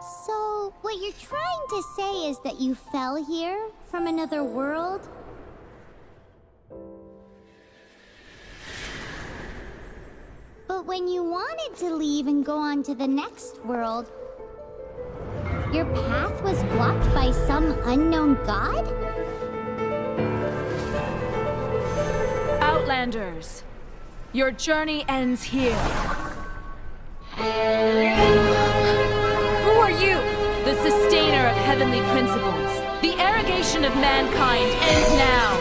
So, what you're trying to say is that you fell here from another world? But when you wanted to leave and go on to the next world, your path was blocked by some unknown god? Outlanders, your journey ends here. Who are you? The sustainer of heavenly principles. The arrogation of mankind ends now.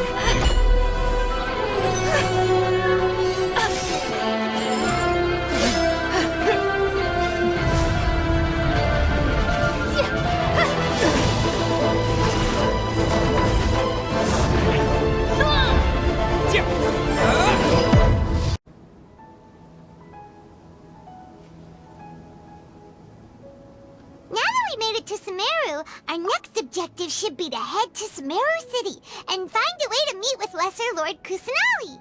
To Sumeru, our next objective should be to head to Sumeru City and find a way to meet with Lesser Lord Kusanali.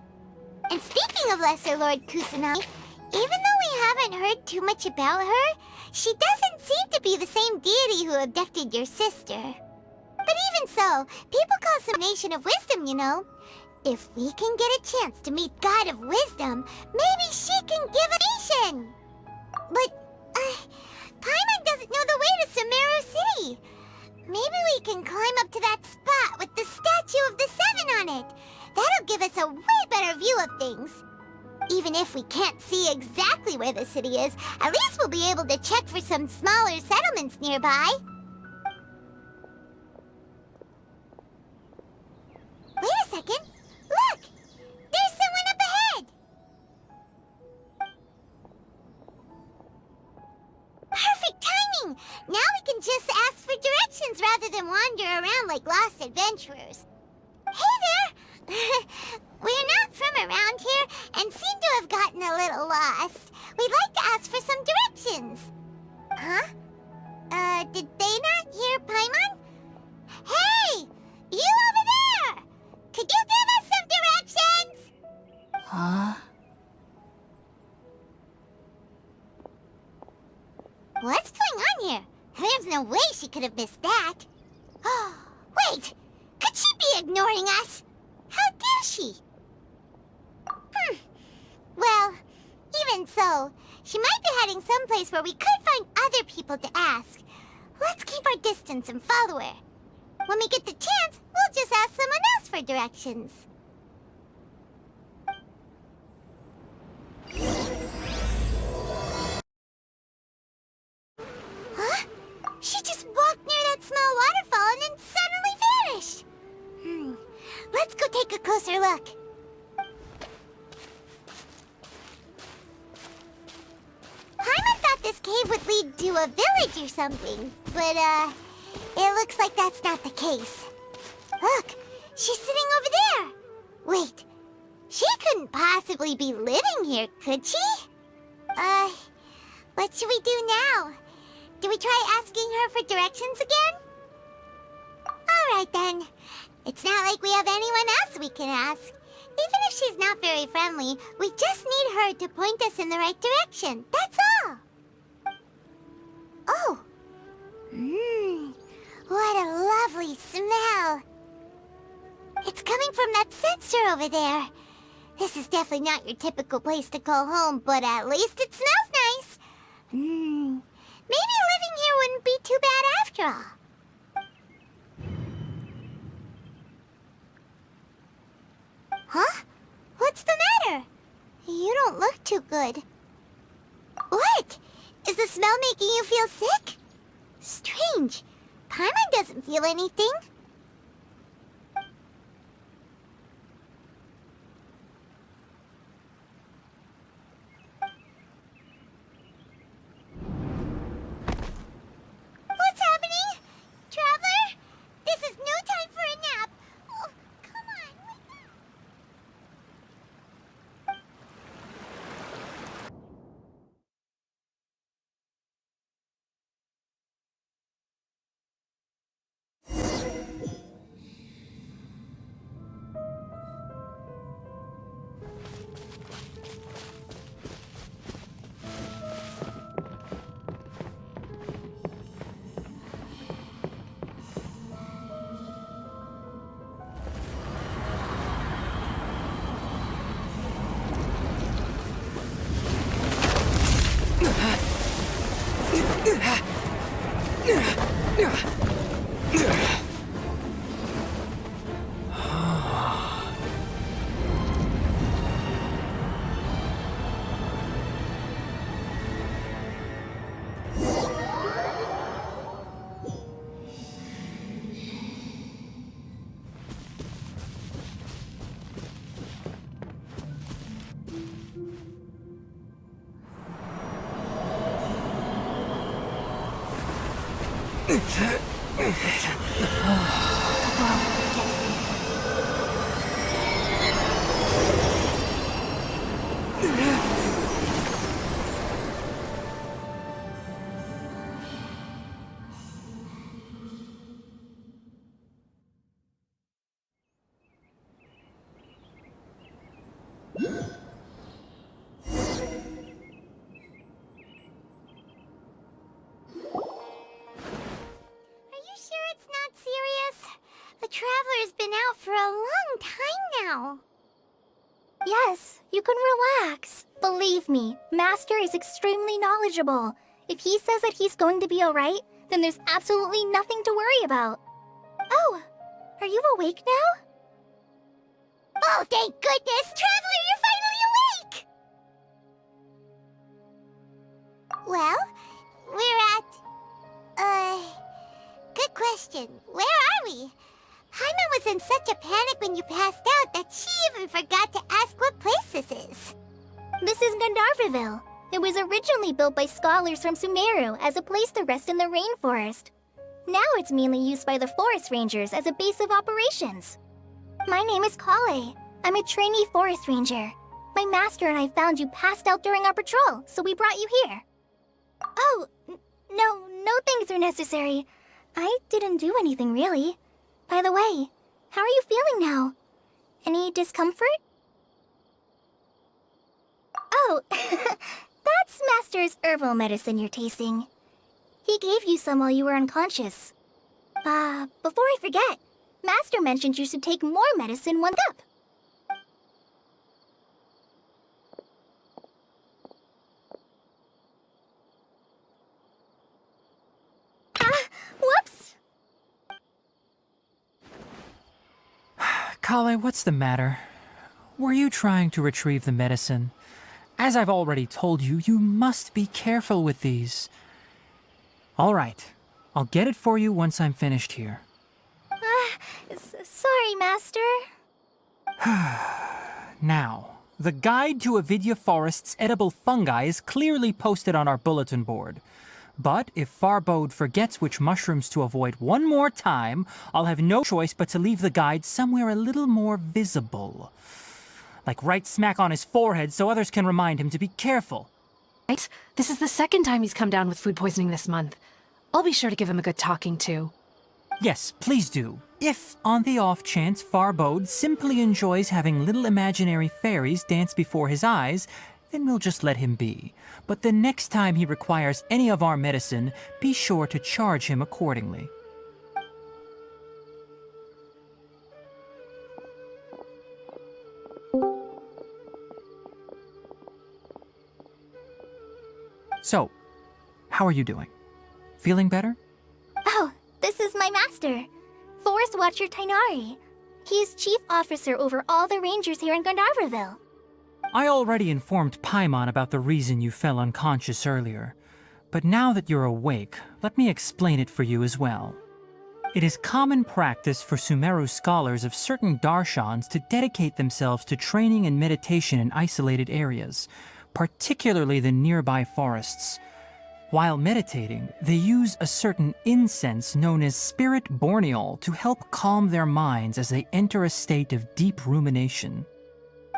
And speaking of Lesser Lord Kusanali, even though we haven't heard too much about her, she doesn't seem to be the same deity who abducted your sister. But even so, people call some Nation of Wisdom, you know. If we can get a chance to meet God of Wisdom, maybe she can give a nation. But, Paimon doesn't know the way to Sumeru City. Maybe we can climb up to that spot with the statue of the Seven on it. That'll give us a way better view of things. Even if we can't see exactly where the city is, at least we'll be able to check for some smaller settlements nearby. Wait a second. Look! There's someone up ahead! Perfect timing! Now we can just ask for directions rather than wander around like lost adventurers. Hey there! We're not from around here and seem to have gotten a little lost. We'd like to ask for some directions. Huh? Did they not hear Paimon? Hey! You over there! Could you give us some directions? Huh? What's going on here? There's no way she could have missed that. Oh, wait! Could she be ignoring us? How dare she? Well, even so, she might be heading someplace where we could find other people to ask. Let's keep our distance and follow her. When we get the chance, we'll just ask someone else for directions. Huh? She just walked near that small waterfall and then suddenly vanished. Let's go take a closer look. Paimon thought this cave would lead to a village or something, but, it looks like that's not the case. Look, she's sitting over there. Wait, she couldn't possibly be living here, could she? What should we do now? Do we try asking her for directions again? All right, then. It's not like we have anyone else we can ask. Even if she's not very friendly, we just need her to point us in the right direction. That's all. Oh. What a lovely smell. It's coming from that sensor over there. This is definitely not your typical place to call home, but at least it smells nice. Maybe living here wouldn't be too bad after all. Huh? What's the matter? You don't look too good. What? Is the smell making you feel sick? Strange. Paimon doesn't feel anything. What's happening? Traveler? This is no time for a nap. Oh, come on, wake up. Are you sure it's not serious? The Traveler's been out for a long time now. Yes, you can relax. Believe me, Master is extremely knowledgeable. If he says that he's going to be alright, then there's absolutely nothing to worry about. Oh, are you awake now? Oh, thank goodness! Traveler, you're finally awake! Well, we're at... Good question. Where are we? Paimon was in such a panic when you passed out that she even forgot to ask what place this is. This is Gandharvaville. It was originally built by scholars from Sumeru as a place to rest in the rainforest. Now it's mainly used by the forest rangers as a base of operations. My name is Kale. I'm a trainee forest ranger. My master and I found you passed out during our patrol, so we brought you here. Oh, no things are necessary. I didn't do anything really. By the way, how are you feeling now? Any discomfort? Oh, that's Master's herbal medicine you're tasting. He gave you some while you were unconscious. Before I forget, Master mentioned you should take more medicine one cup. Whoops! Kale, what's the matter? Were you trying to retrieve the medicine? As I've already told you, you must be careful with these. All right, I'll get it for you once I'm finished here. Sorry, Master. Now, the guide to Avidya Forest's edible fungi is clearly posted on our bulletin board. But if Farbode forgets which mushrooms to avoid one more time, I'll have no choice but to leave the guide somewhere a little more visible. Like right smack on his forehead so others can remind him to be careful. Right? This is the second time he's come down with food poisoning this month. I'll be sure to give him a good talking to. Yes, please do. If, on the off chance, Farbode simply enjoys having little imaginary fairies dance before his eyes, then we'll just let him be. But the next time he requires any of our medicine, be sure to charge him accordingly. So, how are you doing? Feeling better? Oh, this is my master, Forest Watcher Tainari. He's chief officer over all the rangers here in Gandharvaville. I already informed Paimon about the reason you fell unconscious earlier. But now that you're awake, let me explain it for you as well. It is common practice for Sumeru scholars of certain darshans to dedicate themselves to training and meditation in isolated areas, particularly the nearby forests. While meditating, they use a certain incense known as spirit borneol to help calm their minds as they enter a state of deep rumination.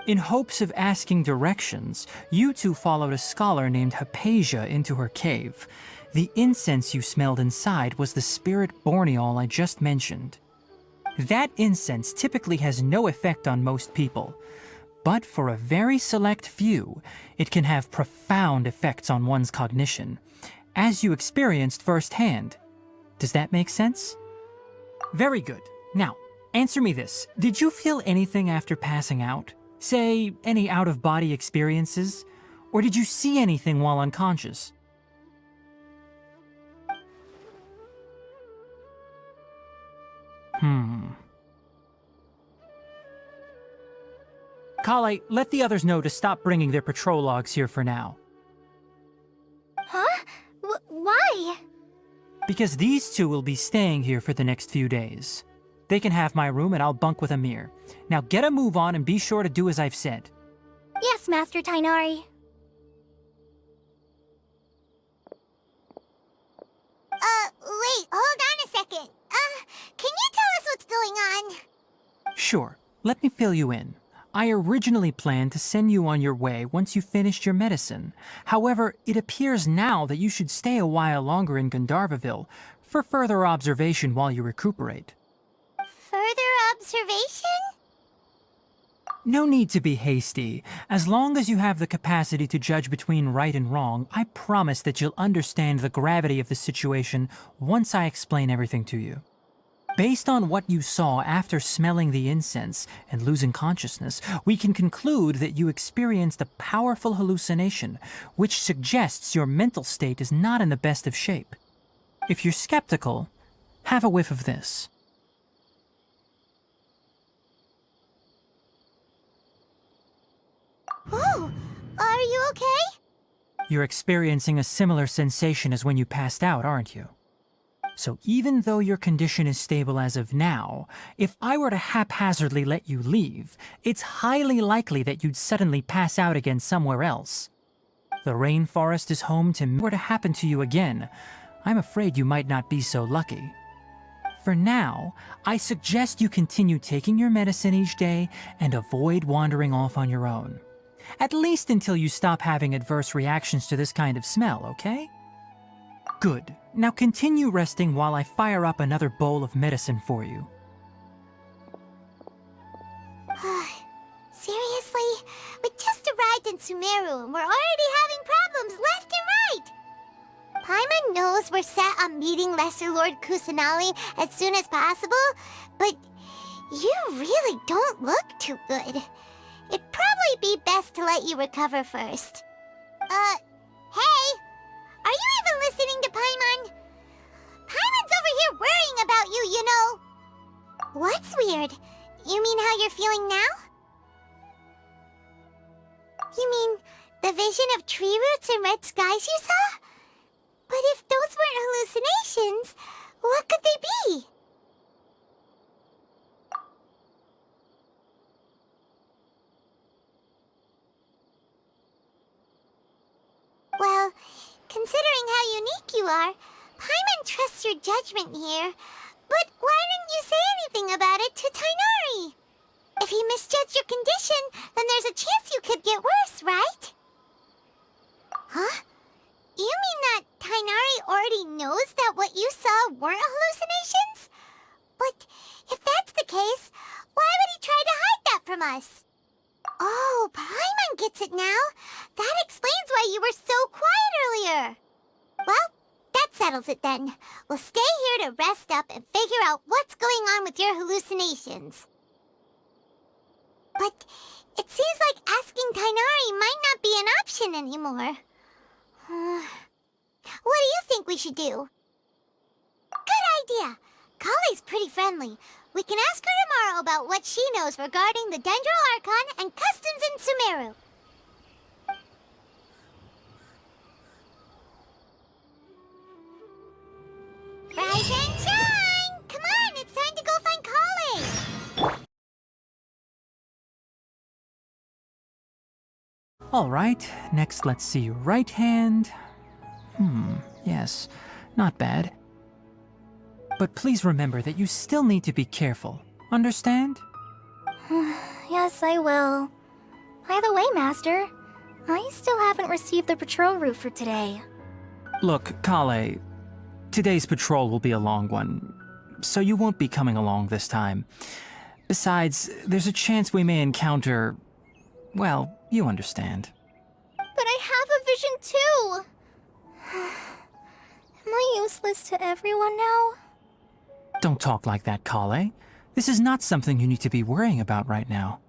In hopes of asking directions, you two followed a scholar named Hypatia into her cave. The incense you smelled inside was the spirit borneol I just mentioned. That incense typically has no effect on most people, but for a very select few, it can have profound effects on one's cognition, as you experienced firsthand. Does that make sense? Very good. Now, answer me this. Did you feel anything after passing out? Say, any out-of-body experiences? Or did you see anything while unconscious? Kale, let the others know to stop bringing their patrol logs here for now. Huh? Why? Because these two will be staying here for the next few days. They can have my room and I'll bunk with Amir. Now get a move on and be sure to do as I've said. Yes, Master Tainari. Wait, hold Let me fill you in. I originally planned to send you on your way once you finished your medicine. However, it appears now that you should stay a while longer in Gandharvaville for further observation while you recuperate. Further observation? No need to be hasty. As long as you have the capacity to judge between right and wrong, I promise that you'll understand the gravity of the situation once I explain everything to you. Based on what you saw after smelling the incense and losing consciousness, we can conclude that you experienced a powerful hallucination, which suggests your mental state is not in the best of shape. If you're skeptical, have a whiff of this. Oh, are you okay? You're experiencing a similar sensation as when you passed out, aren't you? So even though your condition is stable as of now, if I were to haphazardly let you leave, it's highly likely that you'd suddenly pass out again somewhere else. The rainforest is home to were to happen to you again, I'm afraid you might not be so lucky. For now, I suggest you continue taking your medicine each day and avoid wandering off on your own. At least until you stop having adverse reactions to this kind of smell, okay? Good. Now continue resting while I fire up another bowl of medicine for you. Seriously? We just arrived in Sumeru and we're already having problems left and right! Paimon knows we're set on meeting Lesser Lord Kusanali as soon as possible, but you really don't look too good. It'd probably be best to let you recover first. Hey! Are you even listening to Paimon? Paimon's over here worrying about you, you know! What's weird? You mean how you're feeling now? You mean the vision of tree roots and red skies you saw? But if those weren't hallucinations, what could they be? Well, considering how unique you are, Paimon trusts your judgment here. But why didn't you say anything about it to Tainari? If he misjudged your condition, then there's a chance you could get worse, right? Huh? You mean that Tainari already knows that what you saw weren't hallucinations? But if that's the case, why would he try to hide that from us? Oh, Paimon gets it now. That explains why you were so quiet earlier. Well, that settles it then. We'll stay here to rest up and figure out what's going on with your hallucinations. But it seems like asking Tainari might not be an option anymore. What do you think we should do? Good idea. Kale's pretty friendly. We can ask her tomorrow about what she knows regarding the Dendro Archon and customs in Sumeru. Rise and shine! Come on, it's time to go find Kale! All right, next let's see your right hand. Yes, not bad. But please remember that you still need to be careful. Understand? Yes, I will. By the way, Master, I still haven't received the patrol route for today. Look, Kale, today's patrol will be a long one, so you won't be coming along this time. Besides, there's a chance we may encounter... well, you understand. But I have a vision too! Am I useless to everyone now? Don't talk like that, Kale. This is not something you need to be worrying about right now.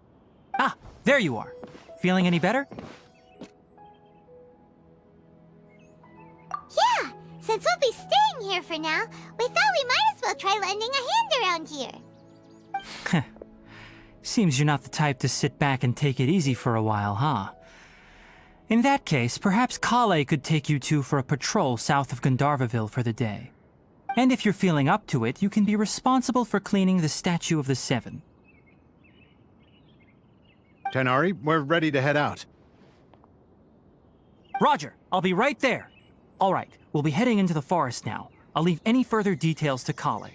Ah, there you are. Feeling any better? Yeah, since we'll be staying here for now, we thought we might as well try lending a hand around here. Seems you're not the type to sit back and take it easy for a while, huh? In that case, perhaps Kale could take you two for a patrol south of Gandharvaville for the day. And if you're feeling up to it, you can be responsible for cleaning the Statue of the Seven. Tainari, we're ready to head out. Roger, I'll be right there. All right, we'll be heading into the forest now. I'll leave any further details to Kale.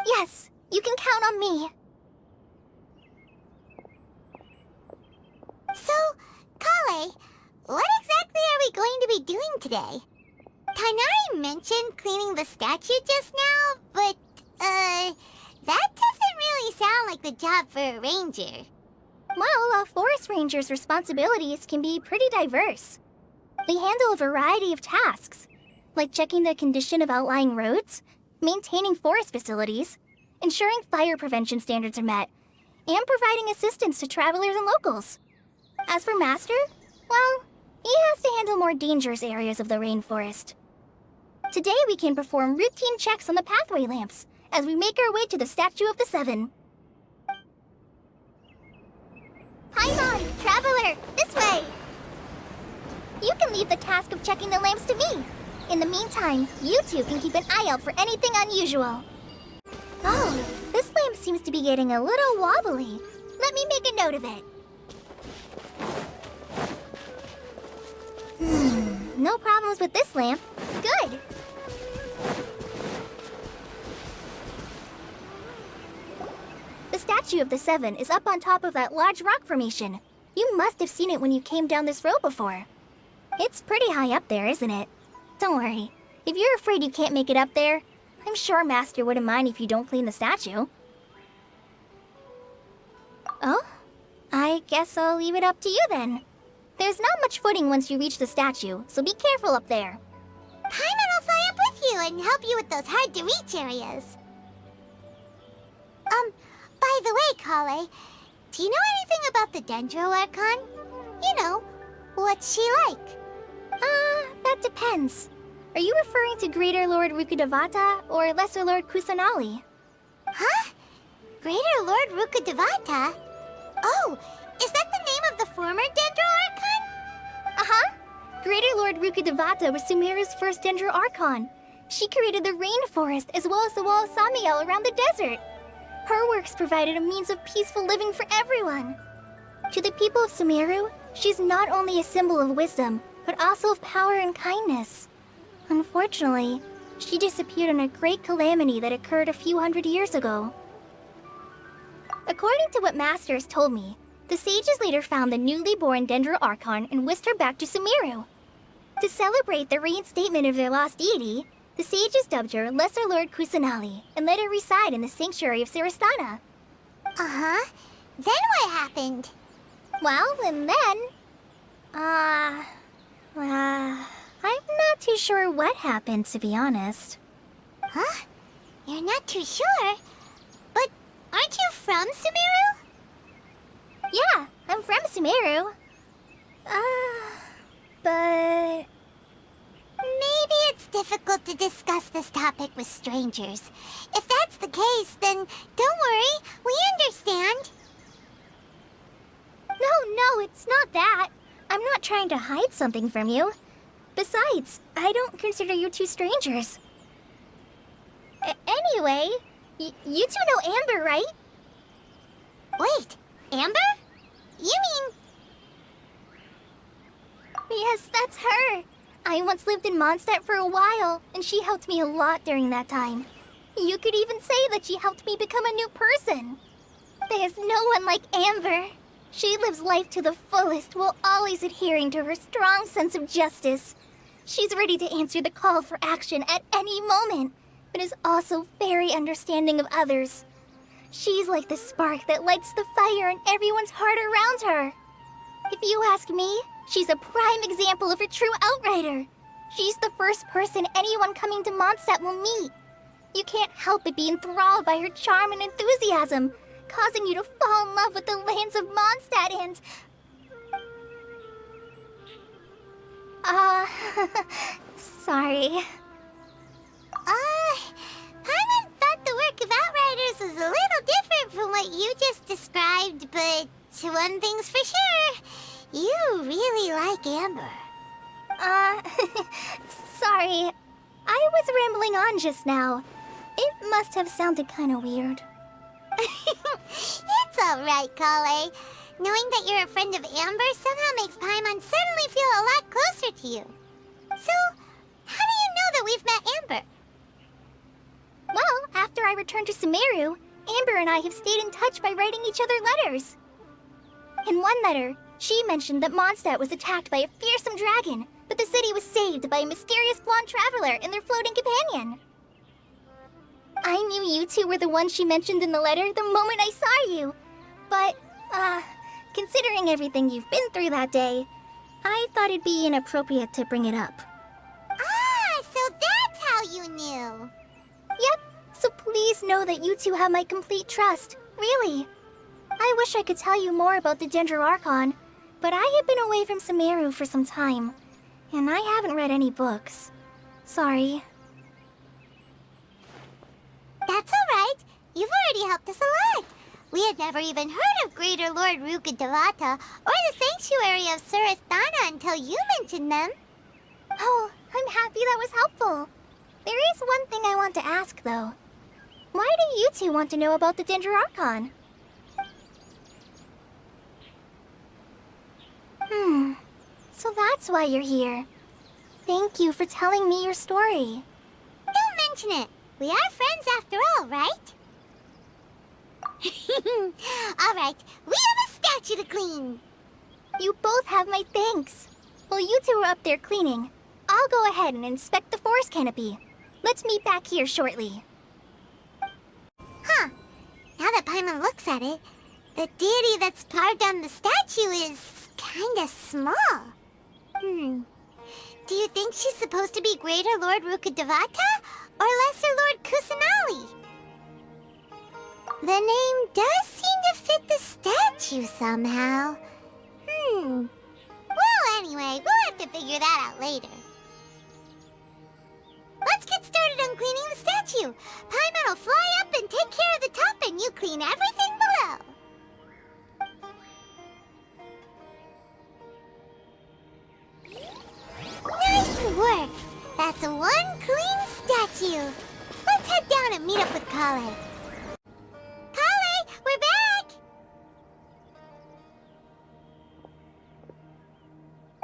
Yes, You can count on me. So, Kale, what exactly are we going to be doing today? Tighnari mentioned cleaning the statue just now, but, that doesn't really sound like the job for a ranger. Well, a forest ranger's responsibilities can be pretty diverse. They handle a variety of tasks, like checking the condition of outlying roads, maintaining forest facilities, ensuring fire prevention standards are met, and providing assistance to travelers and locals. As for Master, well, he has to handle more dangerous areas of the rainforest. Today we can perform routine checks on the pathway lamps as we make our way to the Statue of the Seven. Paimon, Traveler, this way! You can leave the task of checking the lamps to me. In the meantime, you two can keep an eye out for anything unusual. Oh, this lamp seems to be getting a little wobbly. Let me make a note of it. No problems with this lamp. Good. The Statue of the Seven is up on top of that large rock formation. You must have seen it when you came down this road before. It's pretty high up there, isn't it? Don't worry. If you're afraid you can't make it up there, I'm sure Master wouldn't mind if you don't clean the statue. Oh? I guess I'll leave it up to you then. There's not much footing once you reach the statue, so be careful up there. Paimon will fly up with you and help you with those hard-to-reach areas. By the way, Kale, do you know anything about the Dendro Archon? You know, what's she like? That depends. Are you referring to Greater Lord Rukkhadevata or Lesser Lord Kusanali? Huh? Greater Lord Rukkhadevata? Oh, is that the name of the former Dendro Archon? Uh-huh. Greater Lord Rukkhadevata was Sumeru's first Dendro Archon. She created the rainforest as well as the wall of Samiel around the desert. Her works provided a means of peaceful living for everyone. To the people of Sumeru, she's not only a symbol of wisdom, but also of power and kindness. Unfortunately, she disappeared in a great calamity that occurred a few hundred years ago. According to what Master has told me, the sages later found the newly born Dendro Archon and whisked her back to Sumeru. To celebrate the reinstatement of their lost deity, the sages dubbed her Lesser Lord Kusanali and let her reside in the sanctuary of Sarastana. Uh-huh. Then what happened? Well, and then... I'm not too sure what happened, to be honest. Huh? You're not too sure? But aren't you from Sumeru? Yeah, I'm from Sumeru. But... Maybe it's difficult to discuss this topic with strangers. If that's the case, then don't worry, we understand. No, it's not that. I'm not trying to hide something from you. Besides, I don't consider you two strangers. Anyway, you two know Amber, right? Wait, Amber? You mean... Yes, that's her. I once lived in Mondstadt for a while, and she helped me a lot during that time. You could even say that she helped me become a new person. There's no one like Amber. She lives life to the fullest while always adhering to her strong sense of justice. She's ready to answer the call for action at any moment, but is also very understanding of others. She's like the spark that lights the fire in everyone's heart around her. If you ask me, she's a prime example of a true outrider. She's the first person anyone coming to Mondstadt will meet. You can't help but be enthralled by her charm and enthusiasm, causing you to fall in love with the lands of Mondstadt and... sorry. Paimon thought the work of Outriders was a little different from what you just described, but one thing's for sure, you really like Amber. Sorry. I was rambling on just now. It must have sounded kind of weird. It's alright, Kale. Knowing that you're a friend of Amber somehow makes Paimon suddenly feel a lot closer to you. So, how do you know that we've met Amber? Well, after I returned to Sumeru, Amber and I have stayed in touch by writing each other letters. In one letter, she mentioned that Mondstadt was attacked by a fearsome dragon, but the city was saved by a mysterious blonde traveler and their floating companion. I knew you two were the ones she mentioned in the letter the moment I saw you. But, considering everything you've been through that day, I thought it'd be inappropriate to bring it up. Ah, so that's how you knew. Yep, so please know that you two have my complete trust, really. I wish I could tell you more about the Ginger Archon, but I have been away from Sumeru for some time, and I haven't read any books. Sorry. That's alright. You've already helped us a lot. We had never even heard of Greater Lord Rukkhadevata or the Sanctuary of Surasthana until you mentioned them. Oh, I'm happy that was helpful. There is one thing I want to ask, though. Why do you two want to know about the Ginger Archon? So that's why you're here. Thank you for telling me your story. Don't mention it. We are friends after all, right? Alright, we have a statue to clean. You both have my thanks. While you two are up there cleaning, I'll go ahead and inspect the forest canopy. Let's meet back here shortly. Huh. Now that Paimon looks at it, the deity that's carved on the statue is kinda small. Do you think she's supposed to be Greater Lord Rukkhadevata or Lesser Lord Kusanali? The name does seem to fit the statue somehow. Well, anyway, we'll have to figure that out later. Let's get started on cleaning the statue. Paimon will fly up and take care of the top, and you clean everything below. Nice work! That's one clean statue. Let's head down and meet up with Kale. Kale, we're back!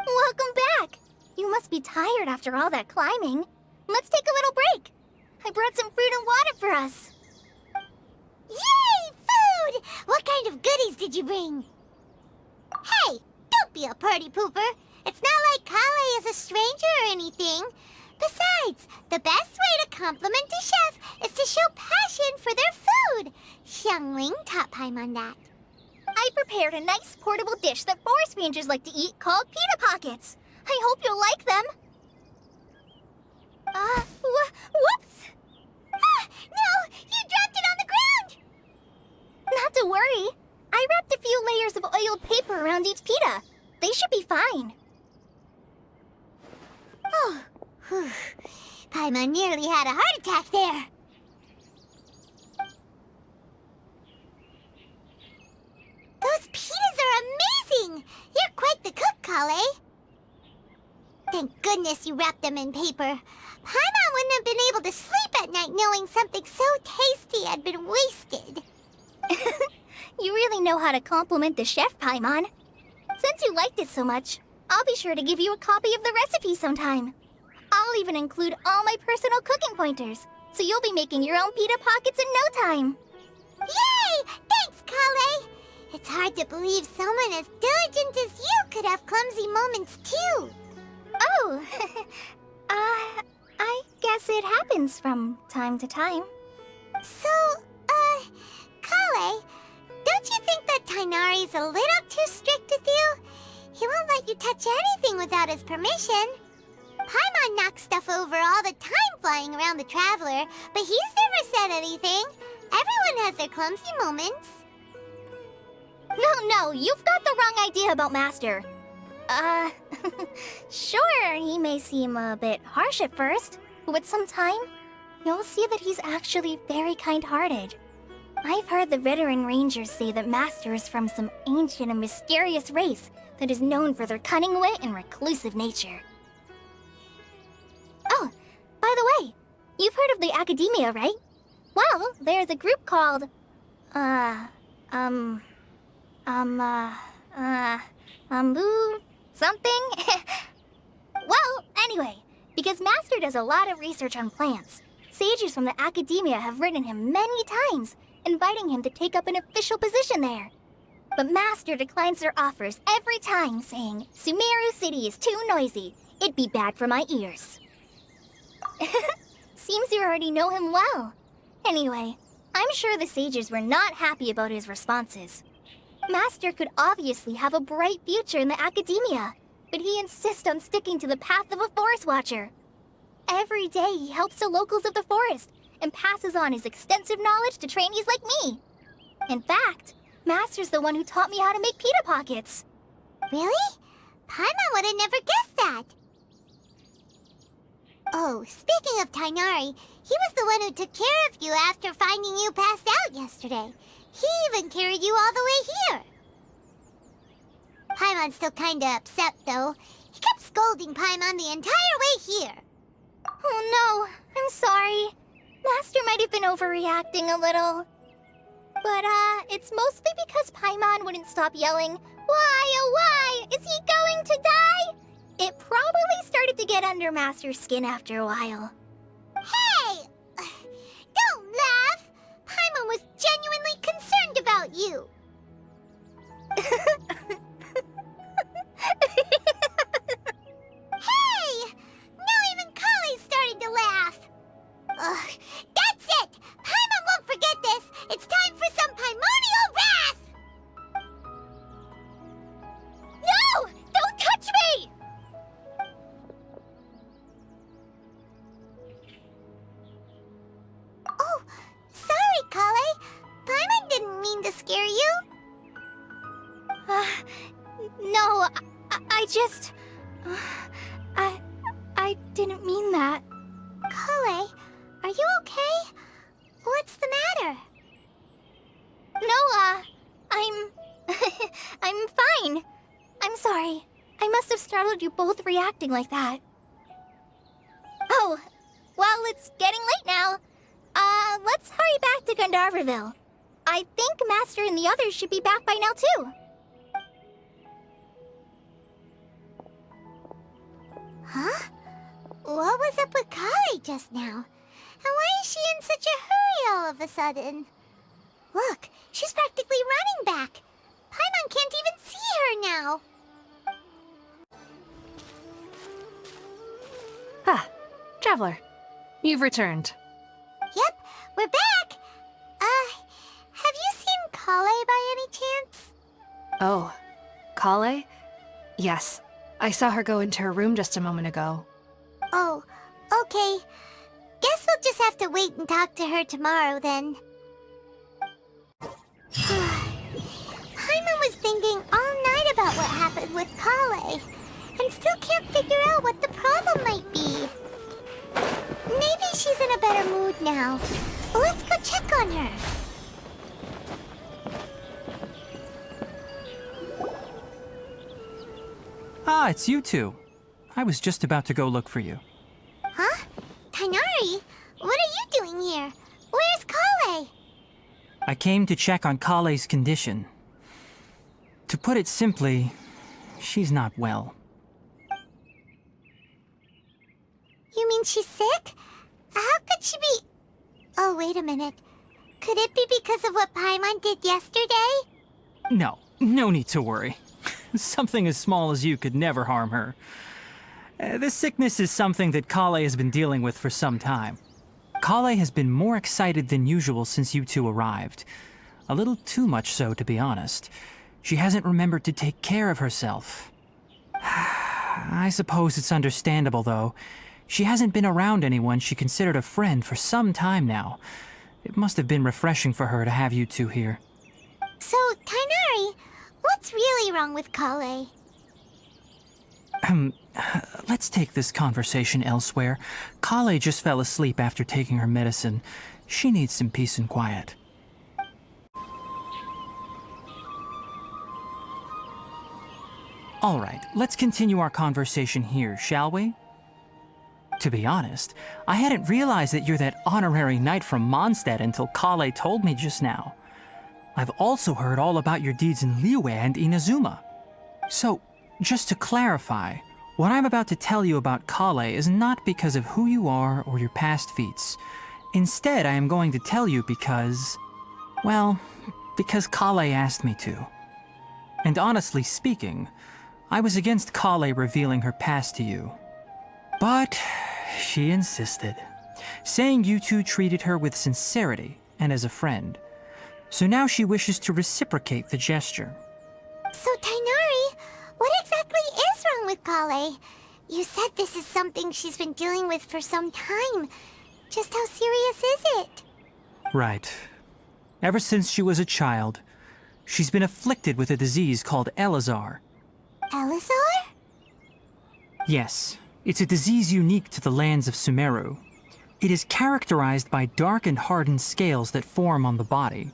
Welcome back! You must be tired after all that climbing. Let's take a little break. I brought some fruit and water for us. Yay! Food! What kind of goodies did you bring? Hey, don't be a party pooper. It's not like Kale is a stranger or anything. Besides, the best way to compliment a chef is to show passion for their food. Xiangling taught Paimon that. I prepared a nice portable dish that forest rangers like to eat called pita pockets. I hope you'll like them. Whoops! Ah, no! You dropped it on the ground! Not to worry. I wrapped a few layers of oiled paper around each pita. They should be fine. Oh, whew. Paimon nearly had a heart attack there. Those pitas are amazing! You're quite the cook, Kale. Thank goodness you wrapped them in paper. Paimon wouldn't have been able to sleep at night knowing something so tasty had been wasted. You really know how to compliment the chef, Paimon. Since you liked it so much, I'll be sure to give you a copy of the recipe sometime. I'll even include all my personal cooking pointers, so you'll be making your own pita pockets in no time. Yay! Thanks, Kale! It's hard to believe someone as diligent as you could have clumsy moments, too. Oh, I guess it happens from time to time. So, Kale, don't you think that Tainari's a little too strict with you? He won't let you touch anything without his permission. Paimon knocks stuff over all the time flying around the Traveler, but he's never said anything. Everyone has their clumsy moments. No, you've got the wrong idea about Master. Sure, he may seem a bit harsh at first, but with some time, you'll see that he's actually very kind-hearted. I've heard the veteran rangers say that Master is from some ancient and mysterious race that is known for their cunning wit and reclusive nature. Oh, by the way, you've heard of the Academia, right? Well, there's a group called, something? Well, anyway, because Master does a lot of research on plants, sages from the Academia have written him many times, inviting him to take up an official position there. But Master declines their offers every time, saying, Sumeru City is too noisy. It'd be bad for my ears. Seems you already know him well. Anyway, I'm sure the sages were not happy about his responses. Master could obviously have a bright future in the academia, but he insists on sticking to the path of a forest watcher. Every day he helps the locals of the forest and passes on his extensive knowledge to trainees like me. In fact, Master's the one who taught me how to make pita pockets. Really? Paimon would have never guessed that. Oh, speaking of Tainari, he was the one who took care of you after finding you passed out yesterday. He even carried you all the way here. Paimon's still kinda upset, though. He kept scolding Paimon the entire way here. Oh no, I'm sorry. Master might have been overreacting a little. But, it's mostly because Paimon wouldn't stop yelling, Why, oh why, is he going to die? It probably started to get under Master's skin after a while. Hey! Don't laugh! Paimon was genuinely concerned about you. Hey! Now even Kali's starting to laugh. Ugh, that's it! Paimon won't forget this! It's time for some Paimonial wrath! No! Don't touch me! Oh, sorry, Kale. Paimon didn't mean to scare you. No, I just... I didn't mean that. Kale, are you okay? What's the matter? No, I'm... I'm fine. I'm sorry. I must have startled you both reacting like that. Oh, well, it's getting late now. Let's hurry back to Gandharville. I think Master and the others should be back by now, too. Huh? What was up with Kale just now? And why is she in such a hurry all of a sudden? Look, she's practically running back. Paimon can't even see her now. Ah, Traveler, you've returned. Yep, we're back. Have you seen Kale by any chance? Oh, Kale? Yes, I saw her go into her room just a moment ago. Oh, okay. Guess we'll just have to wait and talk to her tomorrow then. Paimon was thinking all night about what happened with Kale, and still can't figure out what the problem might be. Maybe she's in a better mood now. Let's go check on her. Ah, it's you two. I was just about to go look for you. Huh? Tainari? What are you doing here? Where's Kale? I came to check on Kale's condition. To put it simply, she's not well. You mean she's sick? How could she be... Oh, wait a minute. Could it be because of what Paimon did yesterday? No need to worry. Something as small as you could never harm her. This sickness is something that Kale has been dealing with for some time. Kale has been more excited than usual since you two arrived. A little too much so, to be honest. She hasn't remembered to take care of herself. I suppose it's understandable, though. She hasn't been around anyone she considered a friend for some time now. It must have been refreshing for her to have you two here. So, Tainari, what's really wrong with Kale? Let's take this conversation elsewhere. Kale just fell asleep after taking her medicine. She needs some peace and quiet. All right, let's continue our conversation here, shall we? To be honest, I hadn't realized that you're that honorary knight from Mondstadt until Kale told me just now. I've also heard all about your deeds in Liyue and Inazuma. So, just to clarify, what I'm about to tell you about Kale is not because of who you are or your past feats. Instead, I am going to tell you because... Well, because Kale asked me to. And honestly speaking, I was against Kale revealing her past to you. But she insisted, saying you two treated her with sincerity and as a friend. So now she wishes to reciprocate the gesture. So, Tainari, what exactly is wrong with Kale? You said this is something she's been dealing with for some time. Just how serious is it? Right. Ever since she was a child, she's been afflicted with a disease called Elazar. Elazar? Yes, it's a disease unique to the lands of Sumeru. It is characterized by dark and hardened scales that form on the body.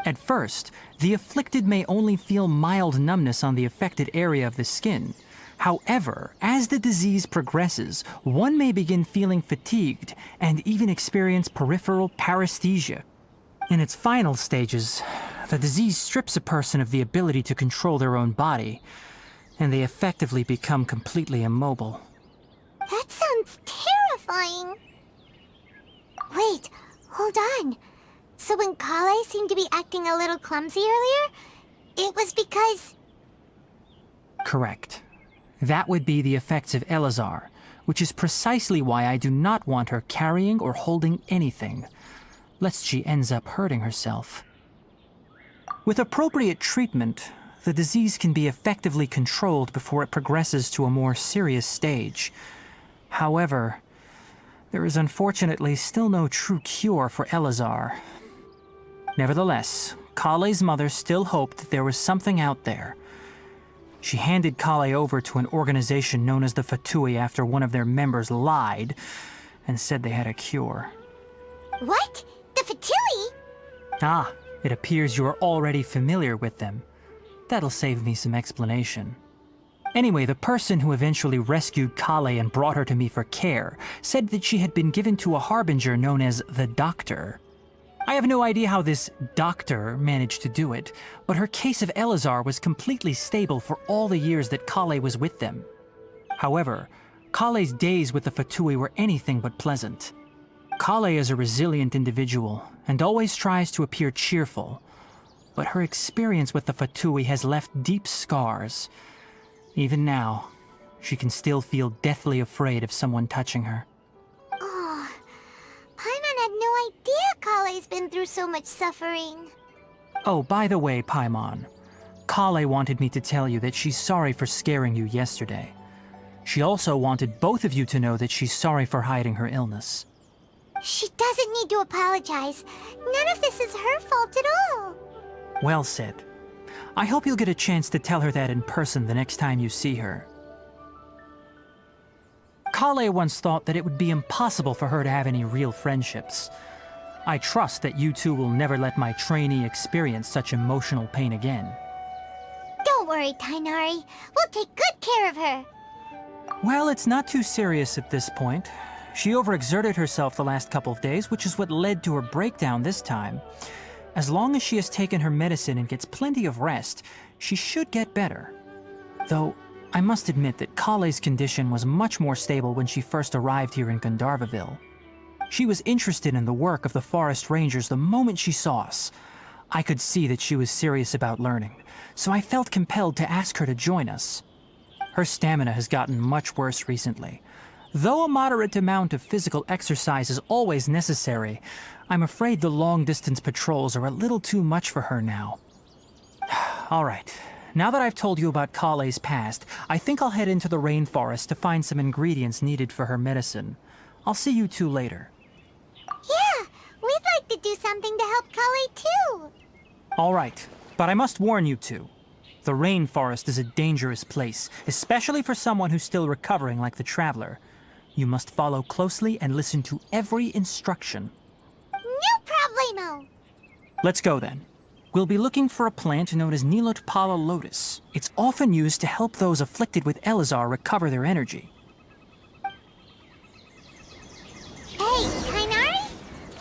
At first, the afflicted may only feel mild numbness on the affected area of the skin. However, as the disease progresses, one may begin feeling fatigued and even experience peripheral paresthesia. In its final stages, the disease strips a person of the ability to control their own body, and they effectively become completely immobile. That sounds terrifying. Wait, hold on. So when Kale seemed to be acting a little clumsy earlier, it was because... Correct. That would be the effects of Elazar, which is precisely why I do not want her carrying or holding anything, lest she ends up hurting herself. With appropriate treatment, the disease can be effectively controlled before it progresses to a more serious stage. However, there is unfortunately still no true cure for Elazar. Nevertheless, Kale's mother still hoped that there was something out there. She handed Kale over to an organization known as the Fatui after one of their members lied and said they had a cure. What? The Fatui? Ah, it appears you are already familiar with them. That'll save me some explanation. Anyway, the person who eventually rescued Kale and brought her to me for care said that she had been given to a harbinger known as the Doctor. I have no idea how this doctor managed to do it, but her case of Elazar was completely stable for all the years that Kale was with them. However, Kale's days with the Fatui were anything but pleasant. Kale is a resilient individual and always tries to appear cheerful, but her experience with the Fatui has left deep scars. Even now, she can still feel deathly afraid of someone touching her. Oh, Paimon had no idea Kale's been through so much suffering. Oh, by the way, Paimon, Kale wanted me to tell you that she's sorry for scaring you yesterday. She also wanted both of you to know that she's sorry for hiding her illness. She doesn't need to apologize. None of this is her fault at all. Well said. I hope you'll get a chance to tell her that in person the next time you see her. Kale once thought that it would be impossible for her to have any real friendships. I trust that you two will never let my trainee experience such emotional pain again. Don't worry, Tainari. We'll take good care of her. Well, it's not too serious at this point. She overexerted herself the last couple of days, which is what led to her breakdown this time. As long as she has taken her medicine and gets plenty of rest, she should get better. Though, I must admit that Kale's condition was much more stable when she first arrived here in Gandharvaville. She was interested in the work of the forest rangers the moment she saw us. I could see that she was serious about learning, so I felt compelled to ask her to join us. Her stamina has gotten much worse recently. Though a moderate amount of physical exercise is always necessary, I'm afraid the long-distance patrols are a little too much for her now. All right, now that I've told you about Kale's past, I think I'll head into the rainforest to find some ingredients needed for her medicine. I'll see you two later. Yeah, we'd like to do something to help Kale too. All right, but I must warn you two. The rainforest is a dangerous place, especially for someone who's still recovering like the Traveler. You must follow closely and listen to every instruction. No problemo. Let's go then. We'll be looking for a plant known as Nilotpala lotus. It's often used to help those afflicted with Elazar recover their energy. Hey, Tainari?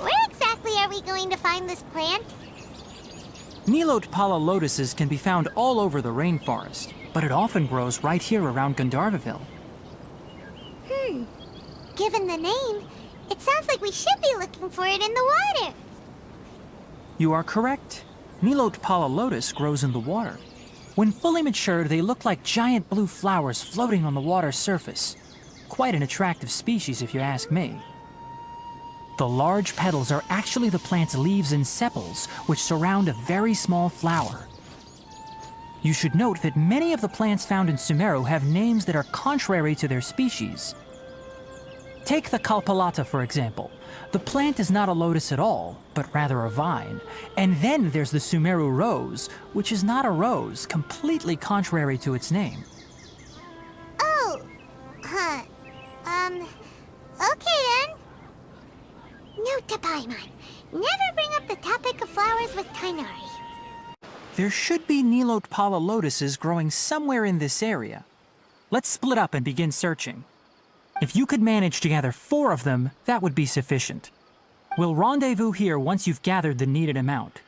Where exactly are we going to find this plant? Nilotpala lotuses can be found all over the rainforest, but it often grows right here around Gandharvaville. Given the name, it sounds like we should be looking for it in the water. You are correct. Nilotpala lotus grows in the water. When fully matured, they look like giant blue flowers floating on the water's surface. Quite an attractive species, if you ask me. The large petals are actually the plant's leaves and sepals, which surround a very small flower. You should note that many of the plants found in Sumeru have names that are contrary to their species. Take the Kalpalata, for example. The plant is not a lotus at all, but rather a vine. And then there's the Sumeru rose, which is not a rose, completely contrary to its name. Oh, huh. Okay then. Note to Paimon. Never bring up the topic of flowers with Tighnari. There should be Nilotpala lotuses growing somewhere in this area. Let's split up and begin searching. If you could manage to gather 4 of them, that would be sufficient. We'll rendezvous here once you've gathered the needed amount.